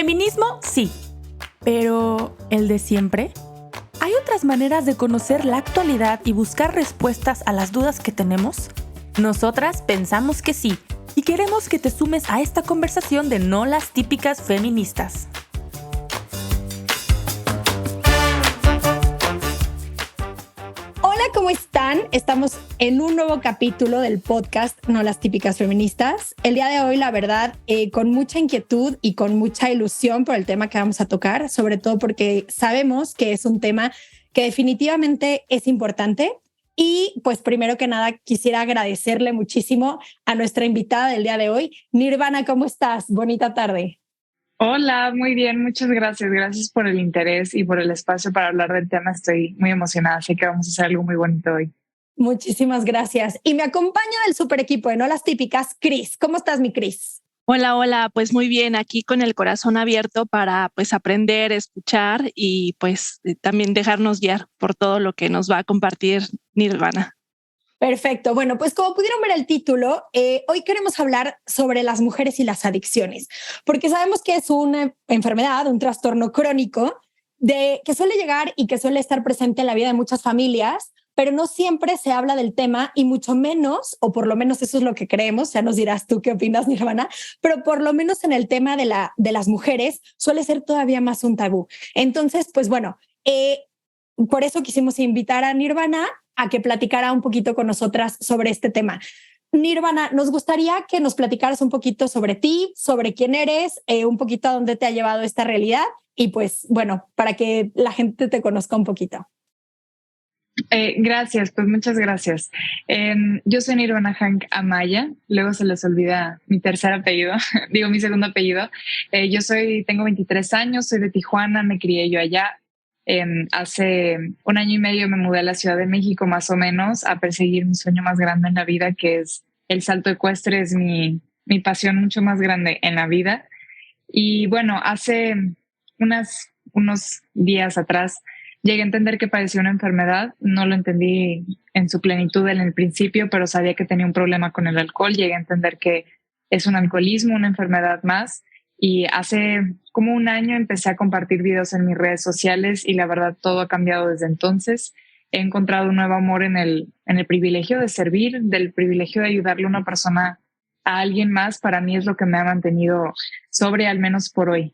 Feminismo, sí. Pero, ¿el de siempre? ¿Hay otras maneras de conocer la actualidad y buscar respuestas a las dudas que tenemos? Nosotras pensamos que sí, y queremos que te sumes a esta conversación de No las típicas feministas. Hola, ¿cómo están? Estamos en un nuevo capítulo del podcast No las típicas feministas. El día de hoy, la verdad, con mucha inquietud y con mucha ilusión por el tema que vamos a tocar, sobre todo porque sabemos que es un tema que definitivamente es importante. Y pues primero que nada quisiera agradecerle muchísimo a nuestra invitada del día de hoy. Nirvana, ¿cómo estás? Bonita tarde. Hola, muy bien, muchas gracias. Gracias por el interés y por el espacio para hablar del tema. Estoy muy emocionada, sé que vamos a hacer algo muy bonito hoy. Muchísimas gracias. Y me acompaña del super equipo de No las típicas, Cris. ¿Cómo estás, mi Cris? Hola, pues muy bien, aquí con el corazón abierto para pues aprender, escuchar y pues también dejarnos guiar por todo lo que nos va a compartir Nirvana. Perfecto. Bueno, pues como pudieron ver el título, hoy queremos hablar sobre las mujeres y las adicciones, porque sabemos que es una enfermedad, un trastorno crónico que suele llegar y que suele estar presente en la vida de muchas familias, pero no siempre se habla del tema y mucho menos, o por lo menos eso es lo que creemos, ya nos dirás tú qué opinas, Nirvana, pero por lo menos en el tema de las mujeres suele ser todavía más un tabú. Entonces, pues bueno, por eso quisimos invitar a Nirvana a que platicara un poquito con nosotras sobre este tema. Nirvana, nos gustaría que nos platicaras un poquito sobre ti, sobre quién eres, un poquito a dónde te ha llevado esta realidad y pues bueno, para que la gente te conozca un poquito. Gracias, pues muchas gracias. Yo soy Nirvana Hank Amaya, luego se les olvida mi tercer apellido, digo mi segundo apellido. Tengo 23 años, soy de Tijuana, me crié yo allá. Hace un año y medio me mudé a la Ciudad de México más o menos a perseguir mi sueño más grande en la vida, que es el salto ecuestre. Es mi pasión mucho más grande en la vida. Y bueno, hace unos días atrás llegué a entender que padecía una enfermedad. No lo entendí en su plenitud en el principio, pero sabía que tenía un problema con el alcohol. Llegué a entender que es un alcoholismo, una enfermedad más. Y hace como un año empecé a compartir videos en mis redes sociales y la verdad todo ha cambiado desde entonces. He encontrado un nuevo amor en el privilegio de servir, del privilegio de ayudarle a una persona a alguien más. Para mí es lo que me ha mantenido sobre, al menos por hoy.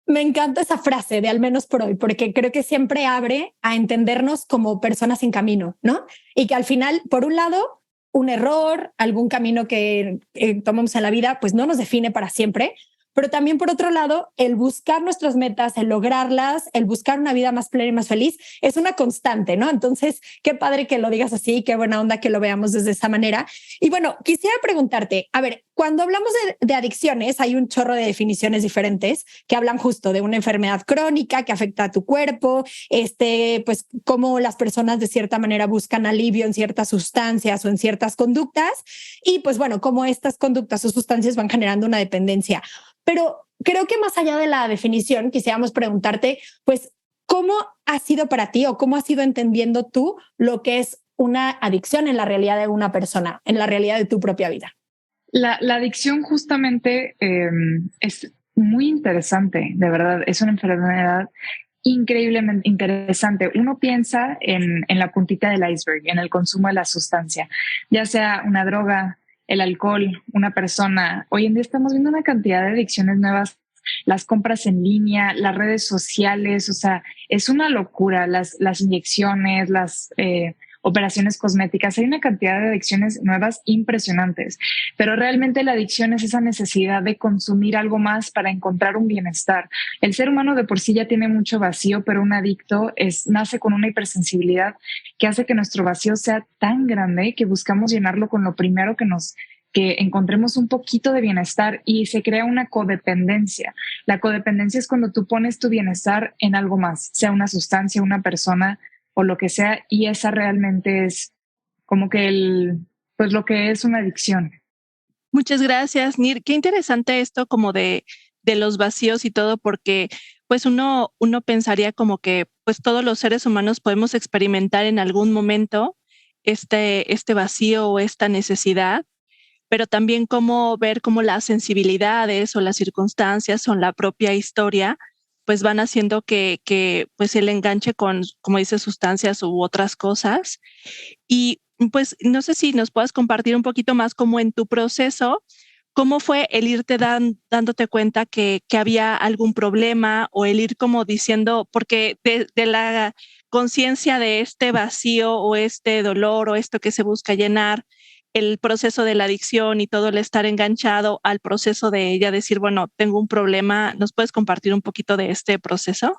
Me encanta esa frase de al menos por hoy, porque creo que siempre abre a entendernos como personas en camino, ¿no? Y que al final, por un lado, un error, algún camino que tomamos en la vida, pues no nos define para siempre. Pero también, por otro lado, el buscar nuestras metas, el lograrlas, el buscar una vida más plena y más feliz es una constante, ¿no? Entonces, qué padre que lo digas así, qué buena onda que lo veamos desde esa manera. Y bueno, quisiera preguntarte, a ver, cuando hablamos de adicciones, hay un chorro de definiciones diferentes que hablan justo de una enfermedad crónica que afecta a tu cuerpo, pues cómo las personas de cierta manera buscan alivio en ciertas sustancias o en ciertas conductas y pues bueno, cómo estas conductas o sustancias van generando una dependencia. Pero creo que más allá de la definición, quisiéramos preguntarte, pues, ¿cómo ha sido para ti o cómo has ido entendiendo tú lo que es una adicción en la realidad de una persona, en la realidad de tu propia vida? La adicción justamente es muy interesante, de verdad. Es una enfermedad increíblemente interesante. Uno piensa en la puntita del iceberg, en el consumo de la sustancia, ya sea una droga, el alcohol, una persona. Hoy en día estamos viendo una cantidad de adicciones nuevas, las compras en línea, las redes sociales, o sea, es una locura, las inyecciones, las operaciones cosméticas. Hay una cantidad de adicciones nuevas impresionantes, pero realmente la adicción es esa necesidad de consumir algo más para encontrar un bienestar. El ser humano de por sí ya tiene mucho vacío, pero un adicto nace con una hipersensibilidad que hace que nuestro vacío sea tan grande que buscamos llenarlo con lo primero que encontremos un poquito de bienestar y se crea una codependencia. La codependencia es cuando tú pones tu bienestar en algo más, sea una sustancia, una persona o lo que sea, y esa realmente es como que pues lo que es una adicción. Muchas gracias, Nir. Qué interesante esto como de los vacíos y todo, porque pues uno pensaría como que pues todos los seres humanos podemos experimentar en algún momento este vacío o esta necesidad, pero también cómo ver cómo las sensibilidades o las circunstancias o la propia historia pues van haciendo que pues el enganche con, como dices, sustancias u otras cosas. Y pues no sé si nos puedas compartir un poquito más cómo en tu proceso, cómo fue el irte dándote cuenta que había algún problema o el ir como diciendo, porque de la conciencia de este vacío o este dolor o esto que se busca llenar, el proceso de la adicción y todo el estar enganchado al proceso de ella decir, bueno, tengo un problema, ¿nos puedes compartir un poquito de este proceso?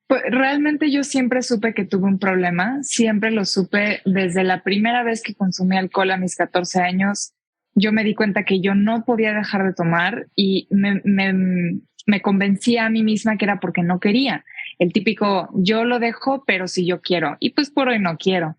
Pues realmente yo siempre supe que tuve un problema, siempre lo supe desde la primera vez que consumí alcohol a mis 14 años. Yo me di cuenta que yo no podía dejar de tomar y me convencía a mí misma que era porque no quería. El típico, yo lo dejo, pero si yo quiero. Y pues por hoy no quiero.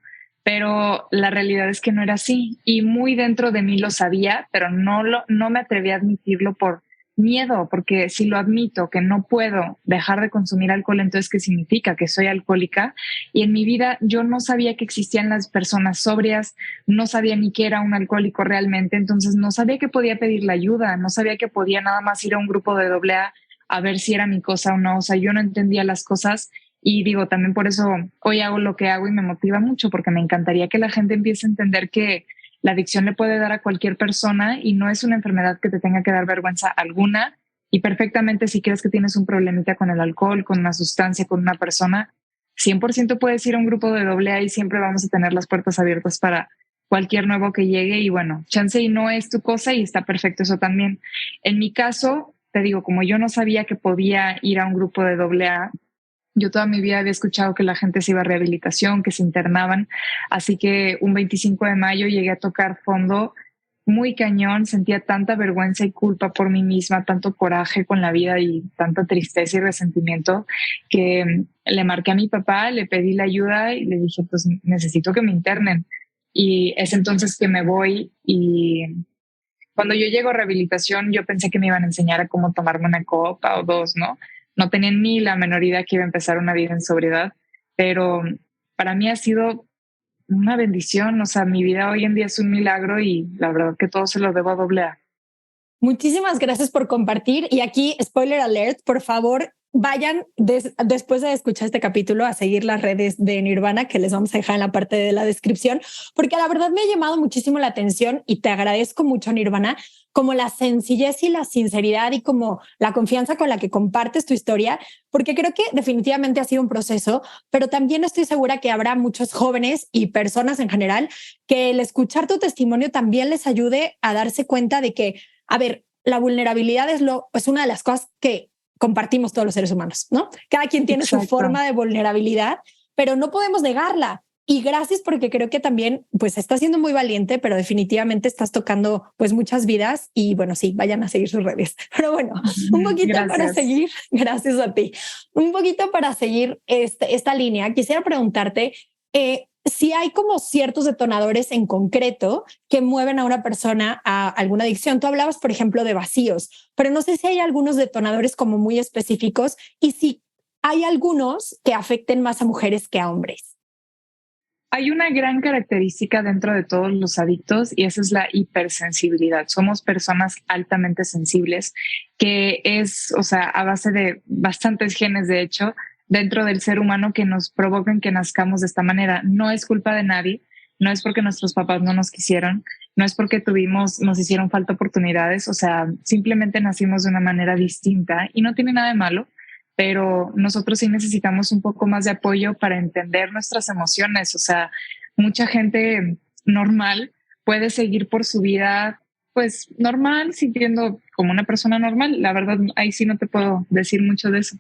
Pero la realidad es que no era así. Y muy dentro de mí lo sabía, pero no me atreví a admitirlo por miedo, porque si lo admito que no puedo dejar de consumir alcohol, entonces ¿qué significa? Que soy alcohólica. Y en mi vida yo no sabía que existían las personas sobrias, no sabía ni qué era un alcohólico realmente, entonces no sabía que podía pedir la ayuda, no sabía que podía nada más ir a un grupo de AA a ver si era mi cosa o no, o sea, yo no entendía las cosas. Y digo, también por eso hoy hago lo que hago y me motiva mucho, porque me encantaría que la gente empiece a entender que la adicción le puede dar a cualquier persona y no es una enfermedad que te tenga que dar vergüenza alguna. Y perfectamente, si crees que tienes un problemita con el alcohol, con una sustancia, con una persona, 100% puedes ir a un grupo de AA y siempre vamos a tener las puertas abiertas para cualquier nuevo que llegue. Y bueno, chance y no es tu cosa y está perfecto eso también. En mi caso, te digo, como yo no sabía que podía ir a un grupo de AA, yo toda mi vida había escuchado que la gente se iba a rehabilitación, que se internaban, así que un 25 de mayo llegué a tocar fondo muy cañón, sentía tanta vergüenza y culpa por mí misma, tanto coraje con la vida y tanta tristeza y resentimiento que le marqué a mi papá, le pedí la ayuda y le dije, pues necesito que me internen. Y es entonces que me voy y cuando yo llego a rehabilitación, yo pensé que me iban a enseñar a cómo tomarme una copa o dos, ¿no? No tenía ni la menor idea que iba a empezar una vida en sobriedad, pero para mí ha sido una bendición. O sea, mi vida hoy en día es un milagro y la verdad que todo se lo debo a AA. Muchísimas gracias por compartir. Y aquí, spoiler alert, por favor, vayan después de escuchar este capítulo a seguir las redes de Nirvana, que les vamos a dejar en la parte de la descripción, porque la verdad me ha llamado muchísimo la atención y te agradezco mucho, Nirvana, como la sencillez y la sinceridad y como la confianza con la que compartes tu historia, porque creo que definitivamente ha sido un proceso, pero también estoy segura que habrá muchos jóvenes y personas en general que el escuchar tu testimonio también les ayude a darse cuenta de que, a ver, la vulnerabilidad es una de las cosas que compartimos todos los seres humanos, ¿no? Cada quien tiene Exacto. su forma de vulnerabilidad, pero no podemos negarla. Y gracias porque creo que también pues estás siendo muy valiente, pero definitivamente estás tocando pues muchas vidas y bueno, sí, vayan a seguir sus redes. Pero bueno, un poquito para seguir, gracias a ti, un poquito para seguir esta línea, quisiera preguntarte si hay como ciertos detonadores en concreto que mueven a una persona a alguna adicción. Tú hablabas, por ejemplo, de vacíos, pero no sé si hay algunos detonadores como muy específicos y si hay algunos que afecten más a mujeres que a hombres. Hay una gran característica dentro de todos los adictos y esa es la hipersensibilidad. Somos personas altamente sensibles, que es, o sea, a base de bastantes genes, de hecho, dentro del ser humano que nos provocan que nazcamos de esta manera. No es culpa de nadie, no es porque nuestros papás no nos quisieron, no es porque nos hicieron falta oportunidades, o sea, simplemente nacimos de una manera distinta y no tiene nada de malo, pero nosotros sí necesitamos un poco más de apoyo para entender nuestras emociones. O sea, mucha gente normal puede seguir por su vida pues normal, sintiendo como una persona normal. La verdad, ahí sí no te puedo decir mucho de eso.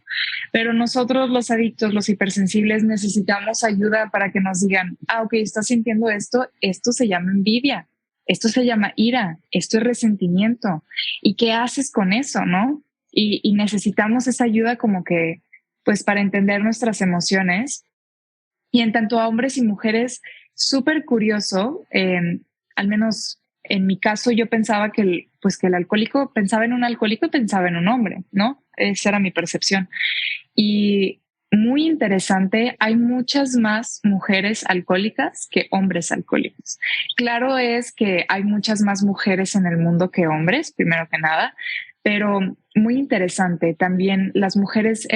Pero nosotros los adictos, los hipersensibles, necesitamos ayuda para que nos digan, ok, estás sintiendo esto se llama envidia, esto se llama ira, esto es resentimiento. ¿Y qué haces con eso, no? Y necesitamos esa ayuda como que, pues para entender nuestras emociones. Y en tanto a hombres y mujeres, súper curioso, al menos en mi caso yo pensaba que el alcohólico, pensaba en un alcohólico y pensaba en un hombre, ¿no? Esa era mi percepción. Y muy interesante, hay muchas más mujeres alcohólicas que hombres alcohólicos. Claro es que hay muchas más mujeres en el mundo que hombres, primero que nada, pero muy interesante. También las mujeres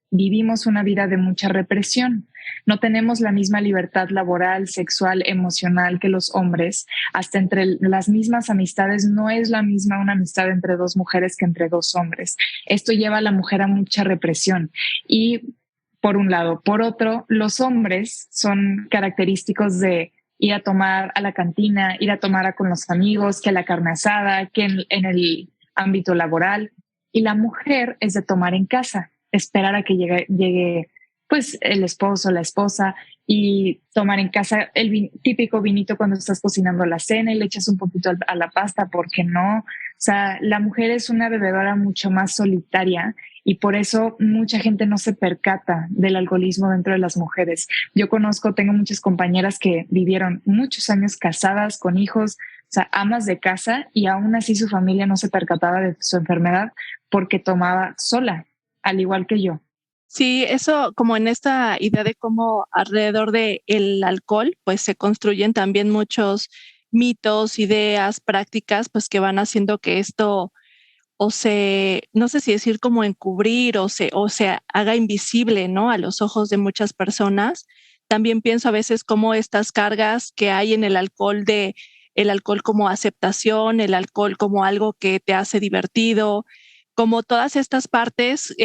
vivimos una vida de mucha represión. No tenemos la misma libertad laboral, sexual, emocional que los hombres. Hasta entre las mismas amistades no es la misma una amistad entre dos mujeres que entre dos hombres. Esto lleva a la mujer a mucha represión. Y por un lado, por otro, los hombres son característicos de ir a tomar a la cantina, ir a tomar con los amigos, que la carne asada, que en el ámbito laboral. Y la mujer es de tomar en casa, esperar a que llegue pues el esposo, la esposa, y tomar en casa el típico vinito cuando estás cocinando la cena y le echas un poquito a la pasta, ¿por qué no? O sea, la mujer es una bebedora mucho más solitaria y por eso mucha gente no se percata del alcoholismo dentro de las mujeres. Yo tengo muchas compañeras que vivieron muchos años casadas con hijos, o sea, amas de casa, y aún así su familia no se percataba de su enfermedad porque tomaba sola, al igual que yo. Sí, eso como en esta idea de cómo alrededor de el alcohol, pues se construyen también muchos mitos, ideas, prácticas, pues que van haciendo que esto no sé si decir como encubrir o se haga invisible, ¿no? A los ojos de muchas personas. También pienso a veces como estas cargas que hay en el alcohol como aceptación, el alcohol como algo que te hace divertido, como todas estas partes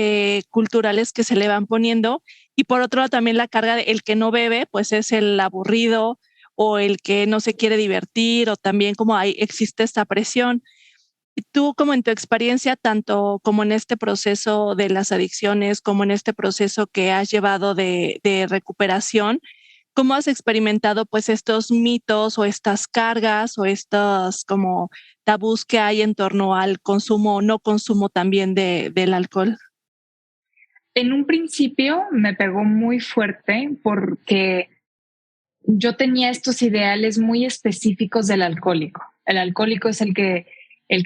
culturales que se le van poniendo. Y por otro lado también la carga de el que no bebe, pues es el aburrido o el que no se quiere divertir, o también como existe esta presión. Y tú, como en tu experiencia, tanto como en este proceso de las adicciones, como en este proceso que has llevado de recuperación, ¿cómo has experimentado pues estos mitos o estas cargas o estos como tabús que hay en torno al consumo o no consumo también del alcohol? En un principio me pegó muy fuerte porque yo tenía estos ideales muy específicos del alcohólico. El alcohólico es el que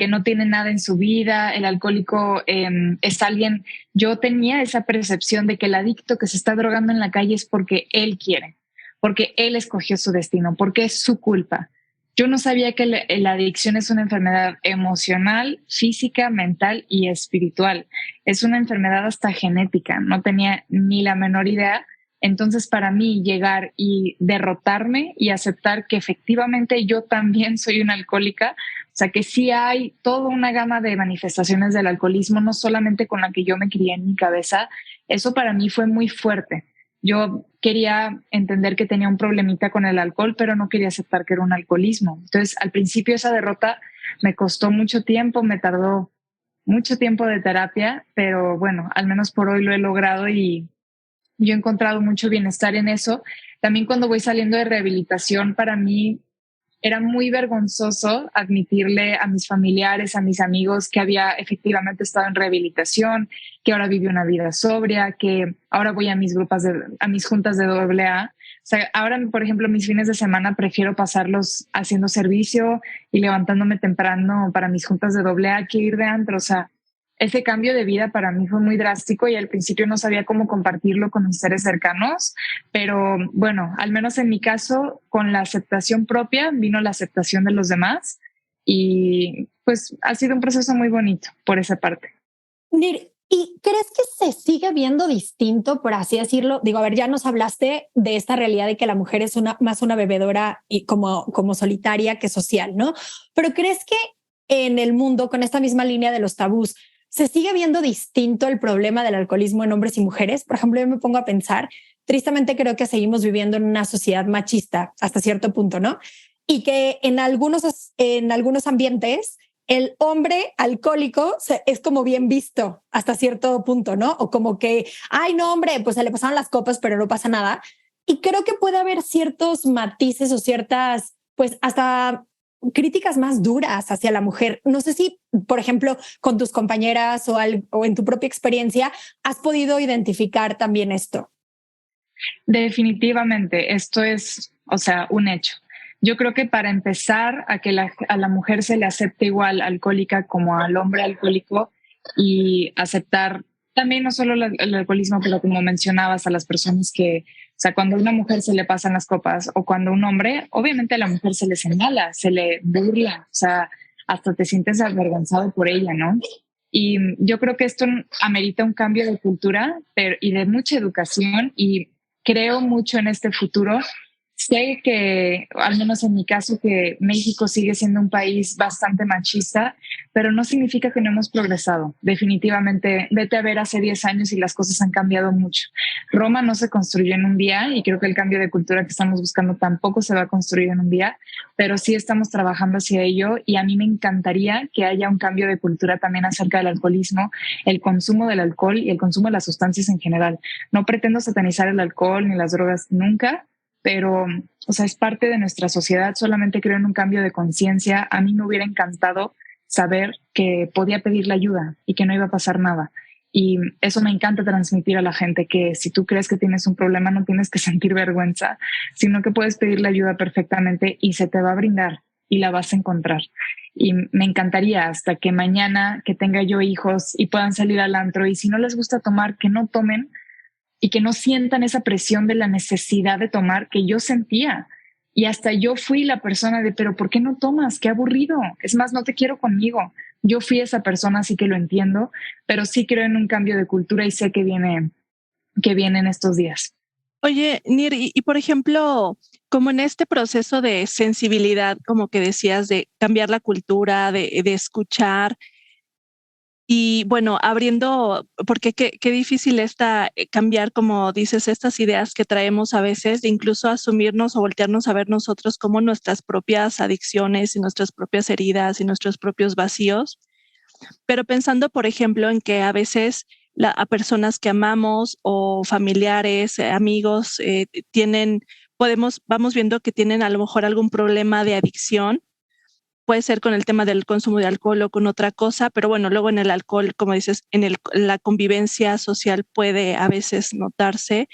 no tiene nada en su vida, el alcohólico es alguien, yo tenía esa percepción de que el adicto que se está drogando en la calle es porque él quiere, porque él escogió su destino, porque es su culpa. Yo no sabía que la adicción es una enfermedad emocional, física, mental y espiritual. Es una enfermedad hasta genética, no tenía ni la menor idea. Entonces, para mí, llegar y derrotarme y aceptar que efectivamente yo también soy una alcohólica, o sea, que sí hay toda una gama de manifestaciones del alcoholismo, no solamente con la que yo me crié en mi cabeza, eso para mí fue muy fuerte. Yo quería entender que tenía un problemita con el alcohol, pero no quería aceptar que era un alcoholismo. Entonces, al principio esa derrota me costó mucho tiempo, me tardó mucho tiempo de terapia, pero bueno, al menos por hoy lo he logrado y yo he encontrado mucho bienestar en eso. También cuando voy saliendo de rehabilitación, para mí era muy vergonzoso admitirle a mis familiares, a mis amigos que había efectivamente estado en rehabilitación, que ahora vivo una vida sobria, que ahora voy a a mis juntas de AA. O sea, ahora, por ejemplo, mis fines de semana prefiero pasarlos haciendo servicio y levantándome temprano para mis juntas de AA que ir de antro. O sea, ese cambio de vida para mí fue muy drástico y al principio no sabía cómo compartirlo con mis seres cercanos, pero bueno, al menos en mi caso, con la aceptación propia vino la aceptación de los demás y pues ha sido un proceso muy bonito por esa parte. Nir, ¿y crees que se sigue viendo distinto, por así decirlo? Digo, a ver, ya nos hablaste de esta realidad de que la mujer es más una bebedora y como solitaria que social, ¿no? Pero ¿crees que en el mundo, con esta misma línea de los tabús, se sigue viendo distinto el problema del alcoholismo en hombres y mujeres? Por ejemplo, yo me pongo a pensar, tristemente creo que seguimos viviendo en una sociedad machista hasta cierto punto, ¿no? Y que en algunos ambientes el hombre alcohólico es como bien visto hasta cierto punto, ¿no? O como que, ay, no, hombre, pues se le pasaron las copas, pero no pasa nada. Y creo que puede haber ciertos matices o ciertas, pues hasta críticas más duras hacia la mujer. No sé si, por ejemplo, con tus compañeras o en tu propia experiencia, has podido identificar también esto. Definitivamente, esto es, o sea, un hecho. Yo creo que para empezar a que a la mujer se le acepte igual alcohólica como al hombre alcohólico y aceptar también no solo el alcoholismo, pero como mencionabas, a las personas que, o sea, cuando a una mujer se le pasan las copas o cuando a un hombre, obviamente a la mujer se le señala, se le burla, o sea, hasta te sientes avergonzado por ella, ¿no? Y yo creo que esto amerita un cambio de cultura y de mucha educación, y creo mucho en este futuro. Sé que, al menos en mi caso, que México sigue siendo un país bastante machista, pero no significa que no hemos progresado. Definitivamente, vete a ver hace 10 años y las cosas han cambiado mucho. Roma no se construyó en un día, y creo que el cambio de cultura que estamos buscando tampoco se va a construir en un día, pero sí estamos trabajando hacia ello, y a mí me encantaría que haya un cambio de cultura también acerca del alcoholismo, el consumo del alcohol y el consumo de las sustancias en general. No pretendo satanizar el alcohol ni las drogas nunca, pero, o sea, es parte de nuestra sociedad. Solamente creo en un cambio de conciencia. A mí me hubiera encantado saber que podía pedirle ayuda y que no iba a pasar nada. Y eso me encanta transmitir a la gente, que si tú crees que tienes un problema no tienes que sentir vergüenza, sino que puedes pedirle ayuda perfectamente y se te va a brindar y la vas a encontrar. Y me encantaría hasta que mañana que tenga yo hijos y puedan salir al antro, y si no les gusta tomar, que no tomen, y que no sientan esa presión de la necesidad de tomar que yo sentía. Y hasta yo fui la persona de, pero ¿por qué no tomas? Qué aburrido. Es más, no te quiero conmigo. Yo fui esa persona, así que lo entiendo, pero sí creo en un cambio de cultura y sé que viene en estos días. Oye, Nir, y por ejemplo, como en este proceso de sensibilidad, como que decías, de cambiar la cultura, de escuchar, y bueno, abriendo, porque qué difícil está cambiar, como dices, estas ideas que traemos a veces, de incluso asumirnos o voltearnos a ver nosotros como nuestras propias adicciones y nuestras propias heridas y nuestros propios vacíos. Pero pensando, por ejemplo, en que a veces a personas que amamos o familiares, amigos, vamos viendo que tienen a lo mejor algún problema de adicción. Puede ser con el tema del consumo de alcohol o con otra cosa, pero bueno, luego en el alcohol, como dices, la convivencia social puede a veces notarse.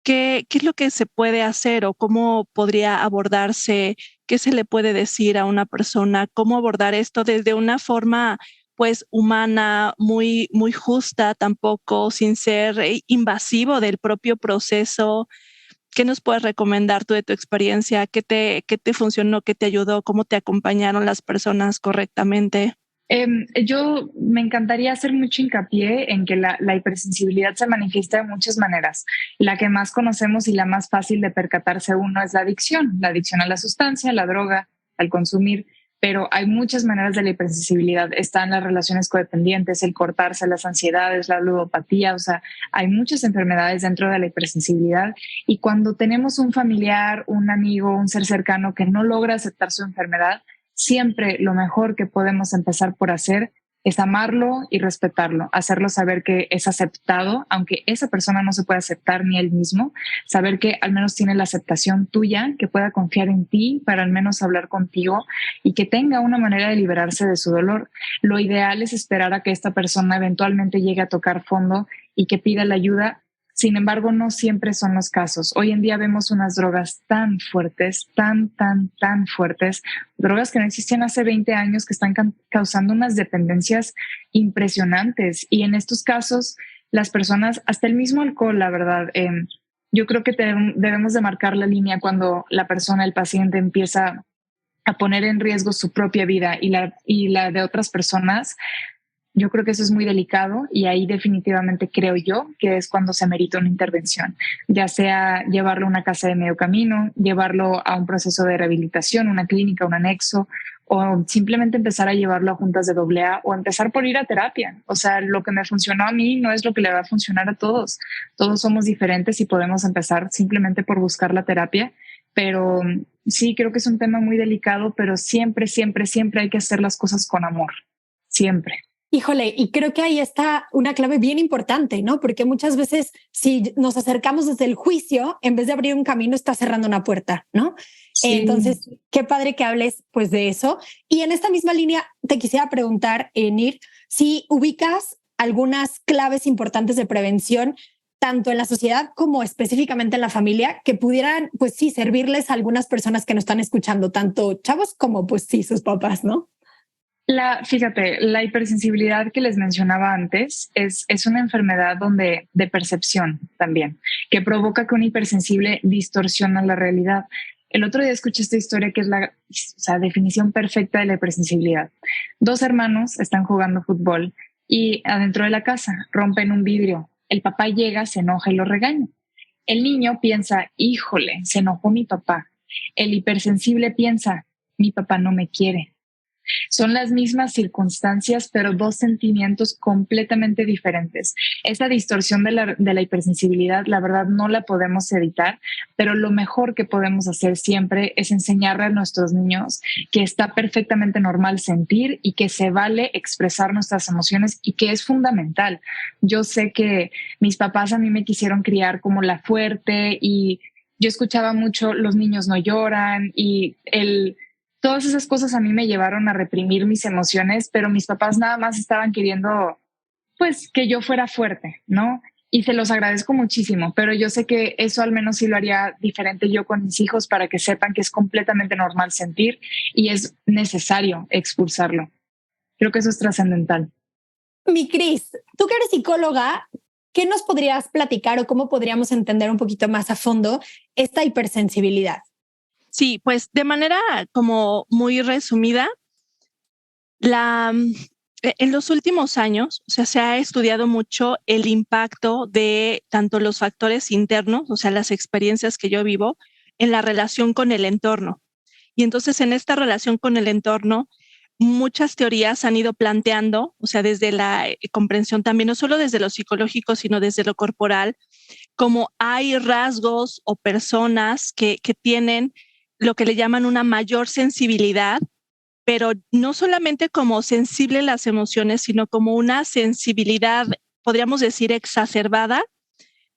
¿Qué es lo que se puede hacer o cómo podría abordarse? ¿Qué se le puede decir a una persona? ¿Cómo abordar esto desde una forma pues humana, muy, muy justa, tampoco sin ser invasivo del propio proceso? ¿Qué nos puedes recomendar tú de tu experiencia? ¿Qué te funcionó? ¿Qué te ayudó? ¿Cómo te acompañaron las personas correctamente? Yo me encantaría hacer mucho hincapié en que la hipersensibilidad se manifiesta de muchas maneras. La que más conocemos y la más fácil de percatarse uno es la adicción a la sustancia, a la droga, al consumir. Pero hay muchas maneras de la hipersensibilidad. Están las relaciones codependientes, el cortarse, las ansiedades, la ludopatía. O sea, hay muchas enfermedades dentro de la hipersensibilidad. Y cuando tenemos un familiar, un amigo, un ser cercano que no logra aceptar su enfermedad, siempre lo mejor que podemos empezar por hacer es amarlo y respetarlo, hacerlo saber que es aceptado, aunque esa persona no se pueda aceptar ni él mismo, saber que al menos tiene la aceptación tuya, que pueda confiar en ti para al menos hablar contigo y que tenga una manera de liberarse de su dolor. Lo ideal es esperar a que esta persona eventualmente llegue a tocar fondo y que pida la ayuda. Sin embargo, no siempre son los casos. Hoy en día vemos unas drogas tan fuertes, tan fuertes, drogas que no existían hace 20 años, que están causando unas dependencias impresionantes. Y en estos casos, las personas, hasta el mismo alcohol, la verdad, yo creo que debemos de marcar la línea cuando la persona, el paciente, empieza a poner en riesgo su propia vida y la de otras personas. Yo creo que eso es muy delicado, y ahí definitivamente creo yo que es cuando se amerita una intervención, ya sea llevarlo a una casa de medio camino, llevarlo a un proceso de rehabilitación, una clínica, un anexo, o simplemente empezar a llevarlo a juntas de AA o empezar por ir a terapia. O sea, lo que me funcionó a mí no es lo que le va a funcionar a todos. Todos somos diferentes y podemos empezar simplemente por buscar la terapia. Pero sí, creo que es un tema muy delicado, pero siempre hay que hacer las cosas con amor. Siempre. Híjole, y creo que ahí está una clave bien importante, ¿no? Porque muchas veces si nos acercamos desde el juicio, en vez de abrir un camino, está cerrando una puerta, ¿no? Sí. Entonces, qué padre que hables pues de eso. Y en esta misma línea te quisiera preguntar, Nir, si ubicas algunas claves importantes de prevención, tanto en la sociedad como específicamente en la familia, que pudieran, pues sí, servirles a algunas personas que nos están escuchando, tanto chavos como pues sí, sus papás, ¿no? Fíjate, la hipersensibilidad que les mencionaba antes es una enfermedad de percepción también, que provoca que un hipersensible distorsiona la realidad. El otro día escuché esta historia que es la definición perfecta de la hipersensibilidad. Dos hermanos están jugando fútbol y adentro de la casa rompen un vidrio. El papá llega, se enoja y lo regaña. El niño piensa, híjole, se enojó mi papá. El hipersensible piensa, mi papá no me quiere. Son las mismas circunstancias, pero dos sentimientos completamente diferentes. Esa distorsión de la hipersensibilidad, la verdad, no la podemos evitar, pero lo mejor que podemos hacer siempre es enseñarle a nuestros niños que está perfectamente normal sentir y que se vale expresar nuestras emociones y que es fundamental. Yo sé que mis papás a mí me quisieron criar como la fuerte y yo escuchaba mucho, los niños no lloran y todas esas cosas a mí me llevaron a reprimir mis emociones, pero mis papás nada más estaban queriendo, pues, que yo fuera fuerte, ¿no? Y se los agradezco muchísimo, pero yo sé que eso al menos sí lo haría diferente yo con mis hijos para que sepan que es completamente normal sentir y es necesario expulsarlo. Creo que eso es trascendental. Mi Cris, tú que eres psicóloga, ¿qué nos podrías platicar o cómo podríamos entender un poquito más a fondo esta hipersensibilidad? Sí, pues de manera como muy resumida, en los últimos años, o sea, se ha estudiado mucho el impacto de tanto los factores internos, o sea, las experiencias que yo vivo, en la relación con el entorno. Y entonces en esta relación con el entorno, muchas teorías han ido planteando, o sea, desde la comprensión también, no solo desde lo psicológico, sino desde lo corporal, como hay rasgos o personas que tienen lo que le llaman una mayor sensibilidad, pero no solamente como sensible a las emociones, sino como una sensibilidad, podríamos decir, exacerbada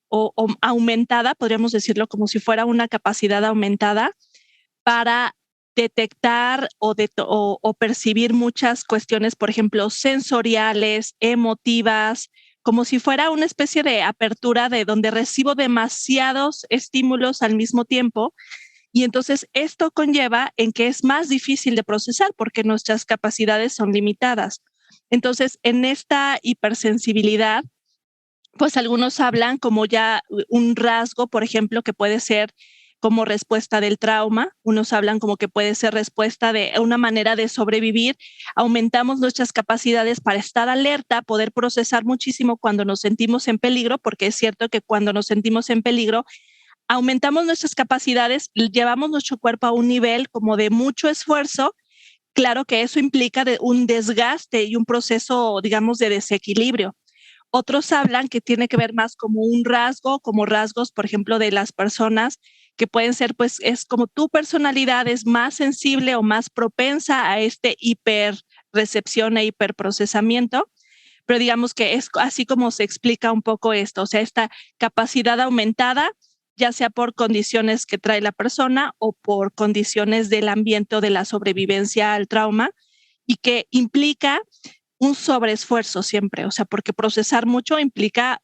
o aumentada, podríamos decirlo como si fuera una capacidad aumentada para detectar o percibir muchas cuestiones, por ejemplo, sensoriales, emotivas, como si fuera una especie de apertura de donde recibo demasiados estímulos al mismo tiempo. Y entonces esto conlleva en que es más difícil de procesar porque nuestras capacidades son limitadas. Entonces, en esta hipersensibilidad, pues algunos hablan como ya un rasgo, por ejemplo, que puede ser como respuesta del trauma, unos hablan como que puede ser respuesta de una manera de sobrevivir, aumentamos nuestras capacidades para estar alerta, poder procesar muchísimo cuando nos sentimos en peligro, porque es cierto que cuando nos sentimos en peligro, aumentamos nuestras capacidades, llevamos nuestro cuerpo a un nivel como de mucho esfuerzo. Claro que eso implica un desgaste y un proceso, digamos, de desequilibrio. Otros hablan que tiene que ver más como un rasgo, como rasgos, por ejemplo, de las personas que pueden ser, pues, es como tu personalidad es más sensible o más propensa a este hiperrecepción e hiperprocesamiento. Pero digamos que es así como se explica un poco esto, o sea, esta capacidad aumentada, ya sea por condiciones que trae la persona o por condiciones del ambiente o de la sobrevivencia al trauma, y que implica un sobreesfuerzo siempre, o sea, porque procesar mucho implica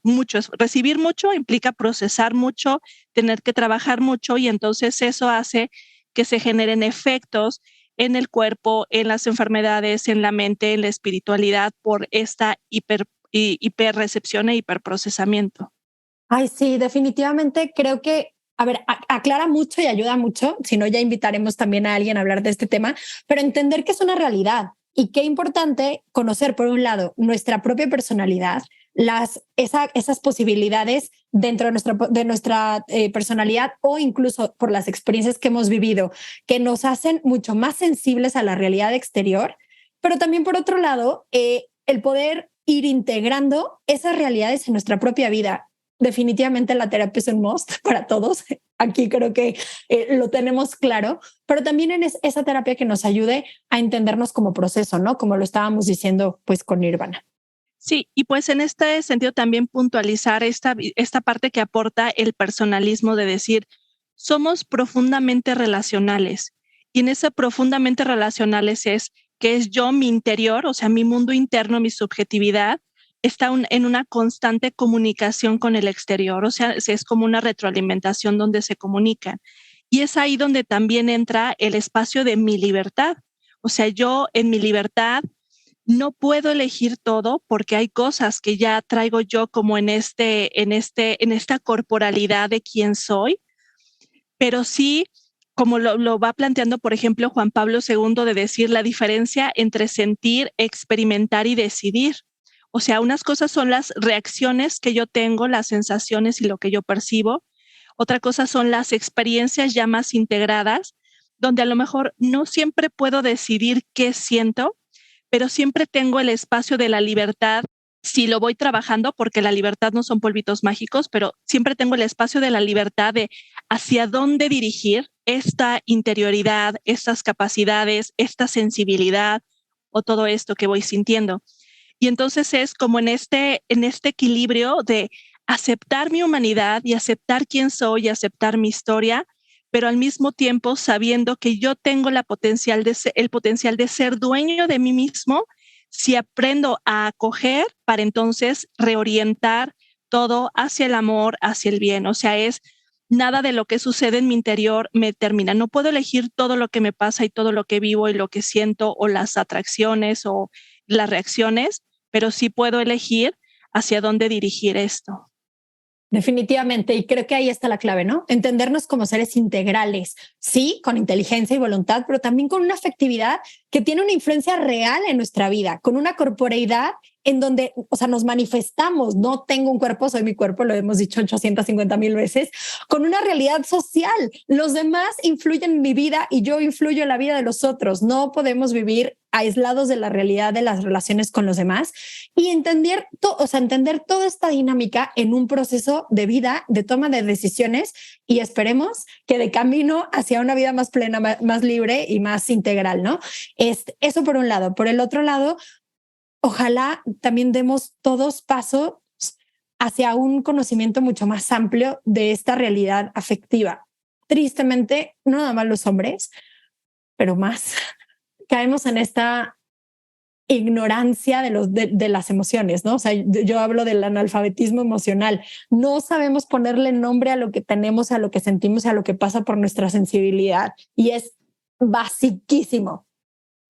mucho, recibir mucho implica procesar mucho, tener que trabajar mucho, y entonces eso hace que se generen efectos en el cuerpo, en las enfermedades, en la mente, en la espiritualidad por esta hiperrecepción e hiperprocesamiento. Ay, sí, definitivamente creo que, a ver, aclara mucho y ayuda mucho, si no ya invitaremos también a alguien a hablar de este tema, pero entender que es una realidad y qué importante conocer, por un lado, nuestra propia personalidad, esas posibilidades dentro de nuestra personalidad o incluso por las experiencias que hemos vivido, que nos hacen mucho más sensibles a la realidad exterior, pero también por otro lado, el poder ir integrando esas realidades en nuestra propia vida. Definitivamente la terapia es un must para todos. Aquí creo que lo tenemos claro, pero también en esa terapia que nos ayude a entendernos como proceso, ¿no? Como lo estábamos diciendo pues con Nirvana. Sí, y pues en este sentido también puntualizar esta parte que aporta el personalismo de decir, somos profundamente relacionales, y en ese profundamente relacionales es que es yo, mi interior, o sea, mi mundo interno, mi subjetividad, está en una constante comunicación con el exterior, o sea, es como una retroalimentación donde se comunican. Y es ahí donde también entra el espacio de mi libertad. O sea, yo en mi libertad no puedo elegir todo porque hay cosas que ya traigo yo como en esta corporalidad de quién soy, pero sí, como lo va planteando, por ejemplo, Juan Pablo II, de decir la diferencia entre sentir, experimentar y decidir. O sea, unas cosas son las reacciones que yo tengo, las sensaciones y lo que yo percibo. Otra cosa son las experiencias ya más integradas, donde a lo mejor no siempre puedo decidir qué siento, pero siempre tengo el espacio de la libertad si lo voy trabajando, porque la libertad no son polvitos mágicos, pero siempre tengo el espacio de la libertad de hacia dónde dirigir esta interioridad, estas capacidades, esta sensibilidad o todo esto que voy sintiendo. Y entonces es como en este equilibrio de aceptar mi humanidad y aceptar quién soy y aceptar mi historia, pero al mismo tiempo sabiendo que yo tengo el potencial de ser dueño de mí mismo si aprendo a acoger para entonces reorientar todo hacia el amor, hacia el bien. O sea, es nada de lo que sucede en mi interior me termina. No puedo elegir todo lo que me pasa y todo lo que vivo y lo que siento o las atracciones o las reacciones, pero sí puedo elegir hacia dónde dirigir esto. Definitivamente, y creo que ahí está la clave, ¿no? Entendernos como seres integrales, sí, con inteligencia y voluntad, pero también con una afectividad que tiene una influencia real en nuestra vida, con una corporeidad en donde, o sea, nos manifestamos, no tengo un cuerpo, soy mi cuerpo, lo hemos dicho 850,000 veces, con una realidad social. Los demás influyen en mi vida y yo influyo en la vida de los otros. No podemos vivir aislados de la realidad de las relaciones con los demás y entender toda esta dinámica en un proceso de vida, de toma de decisiones y esperemos que de camino hacia una vida más plena, más libre y más integral, ¿no? Eso por un lado. Por el otro lado, ojalá también demos todos pasos hacia un conocimiento mucho más amplio de esta realidad afectiva. Tristemente, no nada más los hombres, pero más caemos en esta ignorancia de las emociones, ¿no? O sea, yo hablo del analfabetismo emocional. No sabemos ponerle nombre a lo que tenemos, a lo que sentimos, a lo que pasa por nuestra sensibilidad. Y es basiquísimo.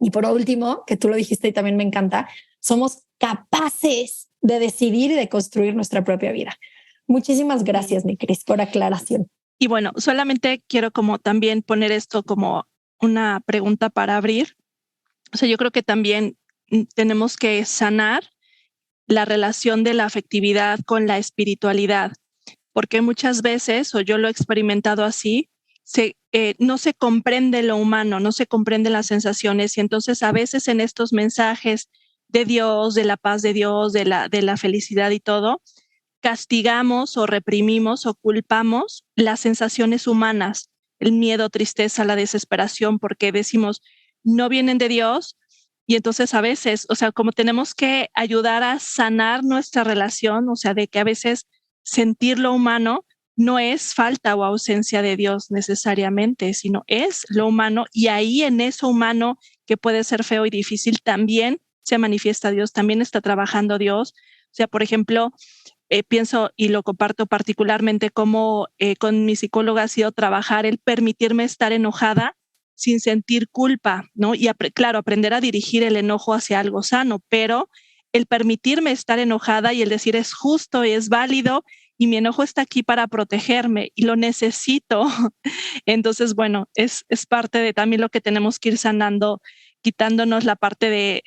Y por último, que tú lo dijiste y también me encanta, somos capaces de decidir y de construir nuestra propia vida. Muchísimas gracias, mi Cris, por aclaración. Y bueno, solamente quiero como también poner esto como una pregunta para abrir. O sea, yo creo que también tenemos que sanar la relación de la afectividad con la espiritualidad, porque muchas veces, o yo lo he experimentado así, no se comprende lo humano, no se comprenden las sensaciones y entonces a veces en estos mensajes de Dios, de la paz de Dios, de la felicidad y todo, castigamos o reprimimos o culpamos las sensaciones humanas, el miedo, tristeza, la desesperación, porque decimos no vienen de Dios. Y entonces a veces, o sea, como tenemos que ayudar a sanar nuestra relación, o sea, de que a veces sentir lo humano no es falta o ausencia de Dios necesariamente, sino es lo humano y ahí en eso humano que puede ser feo y difícil también se manifiesta Dios, también está trabajando Dios. O sea, por ejemplo, pienso y lo comparto particularmente como con mi psicóloga ha sido trabajar el permitirme estar enojada sin sentir culpa, ¿no? Y claro, aprender a dirigir el enojo hacia algo sano, pero el permitirme estar enojada y el decir es justo y es válido y mi enojo está aquí para protegerme y lo necesito. Entonces, bueno, es parte de también lo que tenemos que ir sanando, quitándonos la parte de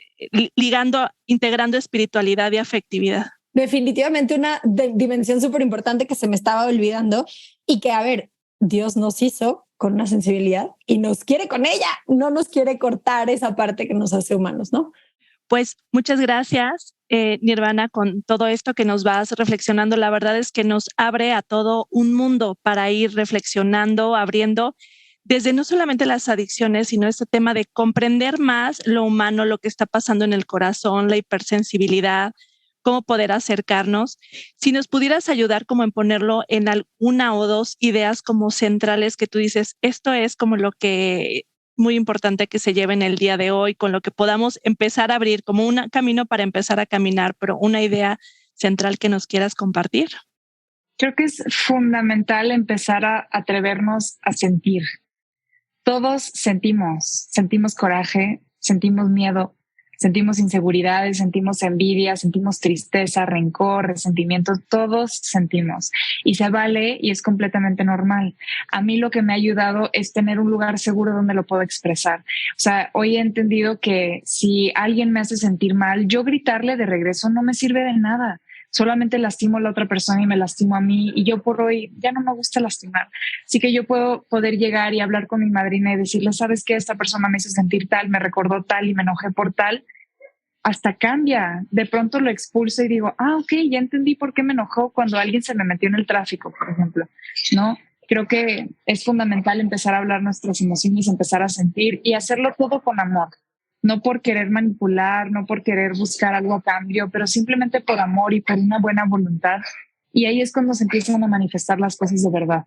ligando, integrando espiritualidad y afectividad. Definitivamente una dimensión súper importante que se me estaba olvidando y que, a ver, Dios nos hizo con una sensibilidad y nos quiere con ella, no nos quiere cortar esa parte que nos hace humanos, ¿no? Pues muchas gracias, Nirvana, con todo esto que nos vas reflexionando. La verdad es que nos abre a todo un mundo para ir reflexionando, abriendo desde no solamente las adicciones, sino este tema de comprender más lo humano, lo que está pasando en el corazón, la hipersensibilidad, cómo poder acercarnos. Si nos pudieras ayudar como en ponerlo en una o dos ideas como centrales que tú dices, esto es como lo que muy importante que se lleve en el día de hoy, con lo que podamos empezar a abrir como un camino para empezar a caminar, pero una idea central que nos quieras compartir. Creo que es fundamental empezar a atrevernos a sentir. Todos sentimos coraje, sentimos miedo, sentimos inseguridades, sentimos envidia, sentimos tristeza, rencor, resentimiento, todos sentimos y se vale y es completamente normal. A mí lo que me ha ayudado es tener un lugar seguro donde lo puedo expresar. O sea, hoy he entendido que si alguien me hace sentir mal, yo gritarle de regreso no me sirve de nada. Solamente lastimo a la otra persona y me lastimo a mí y yo por hoy ya no me gusta lastimar. Así que yo puedo poder llegar y hablar con mi madrina y decirle, ¿sabes qué? Esta persona me hizo sentir tal, me recordó tal y me enojé por tal. Hasta cambia. De pronto lo expulso y digo, ok, ya entendí por qué me enojó cuando alguien se me metió en el tráfico, por ejemplo, ¿no? Creo que es fundamental empezar a hablar nuestras emociones, empezar a sentir y hacerlo todo con amor. No por querer manipular, no por querer buscar algo a cambio, pero simplemente por amor y por una buena voluntad. Y ahí es cuando se empiezan a manifestar las cosas de verdad.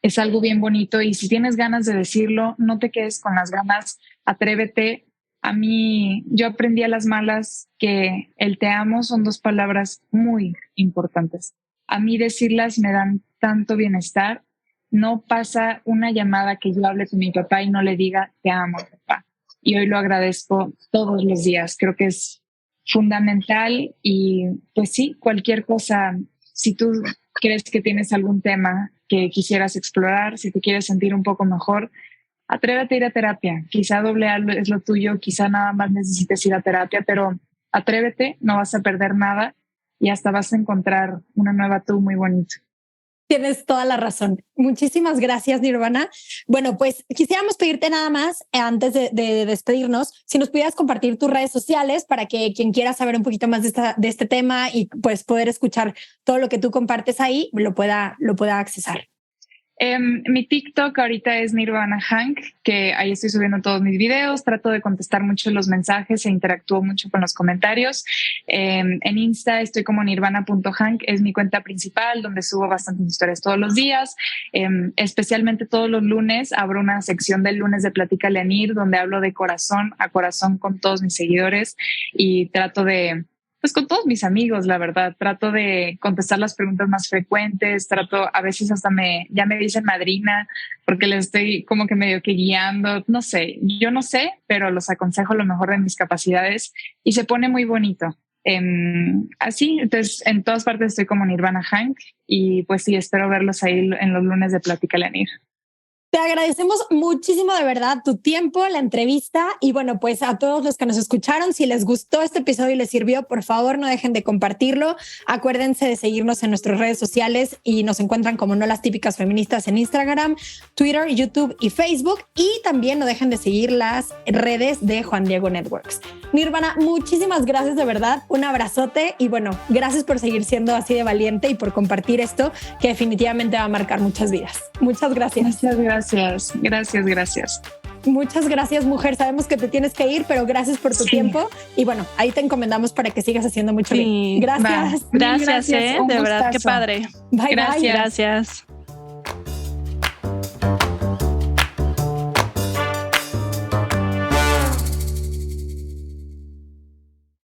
Es algo bien bonito y si tienes ganas de decirlo, no te quedes con las ganas, atrévete. A mí, yo aprendí a las malas que el te amo son 2 palabras muy importantes. A mí decirlas me dan tanto bienestar. No pasa una llamada que yo hable con mi papá y no le diga te amo, papá. Y hoy lo agradezco todos los días. Creo que es fundamental y pues sí, cualquier cosa, si tú crees que tienes algún tema que quisieras explorar, si te quieres sentir un poco mejor, atrévete a ir a terapia. Quizá AA es lo tuyo, quizá nada más necesites ir a terapia, pero atrévete, no vas a perder nada y hasta vas a encontrar una nueva tú muy bonita. Tienes toda la razón. Muchísimas gracias, Nirvana. Bueno, pues quisiéramos pedirte nada más, antes de despedirnos, si nos pudieras compartir tus redes sociales para que quien quiera saber un poquito más de este tema y pues poder escuchar todo lo que tú compartes ahí, lo pueda accesar. Mi TikTok ahorita es Nirvana Hank, que ahí estoy subiendo todos mis videos, trato de contestar mucho los mensajes e interactúo mucho con los comentarios. En Insta estoy como nirvana.hank, es mi cuenta principal donde subo bastantes historias todos los días. Especialmente todos los lunes abro una sección del lunes de Platícale a Nir donde hablo de corazón a corazón con todos mis seguidores y trato de... pues con todos mis amigos, la verdad, trato de contestar las preguntas más frecuentes, a veces hasta ya me dicen madrina porque les estoy como que medio que guiando, no sé, yo no sé, pero los aconsejo lo mejor de mis capacidades y se pone muy bonito. Así, entonces en todas partes estoy como Nirvana Hank y pues sí, espero verlos ahí en los lunes de Platícale a Nir. Te agradecemos muchísimo de verdad tu tiempo, la entrevista y bueno, pues a todos los que nos escucharon, si les gustó este episodio y les sirvió, por favor no dejen de compartirlo. Acuérdense de seguirnos en nuestras redes sociales y nos encuentran como No Las Típicas Feministas en Instagram, Twitter, YouTube y Facebook y también no dejen de seguir las redes de Juan Diego Networks. Nirvana, muchísimas gracias de verdad, un abrazote y bueno, gracias por seguir siendo así de valiente y por compartir esto que definitivamente va a marcar muchas vidas. Muchas gracias. Muchas gracias. Muchas gracias, mujer. Sabemos que te tienes que ir, pero gracias por tu tiempo. Y bueno, ahí te encomendamos para que sigas haciendo mucho bien. Gracias. Gracias, de verdad, qué padre. Bye, gracias. bye. Gracias.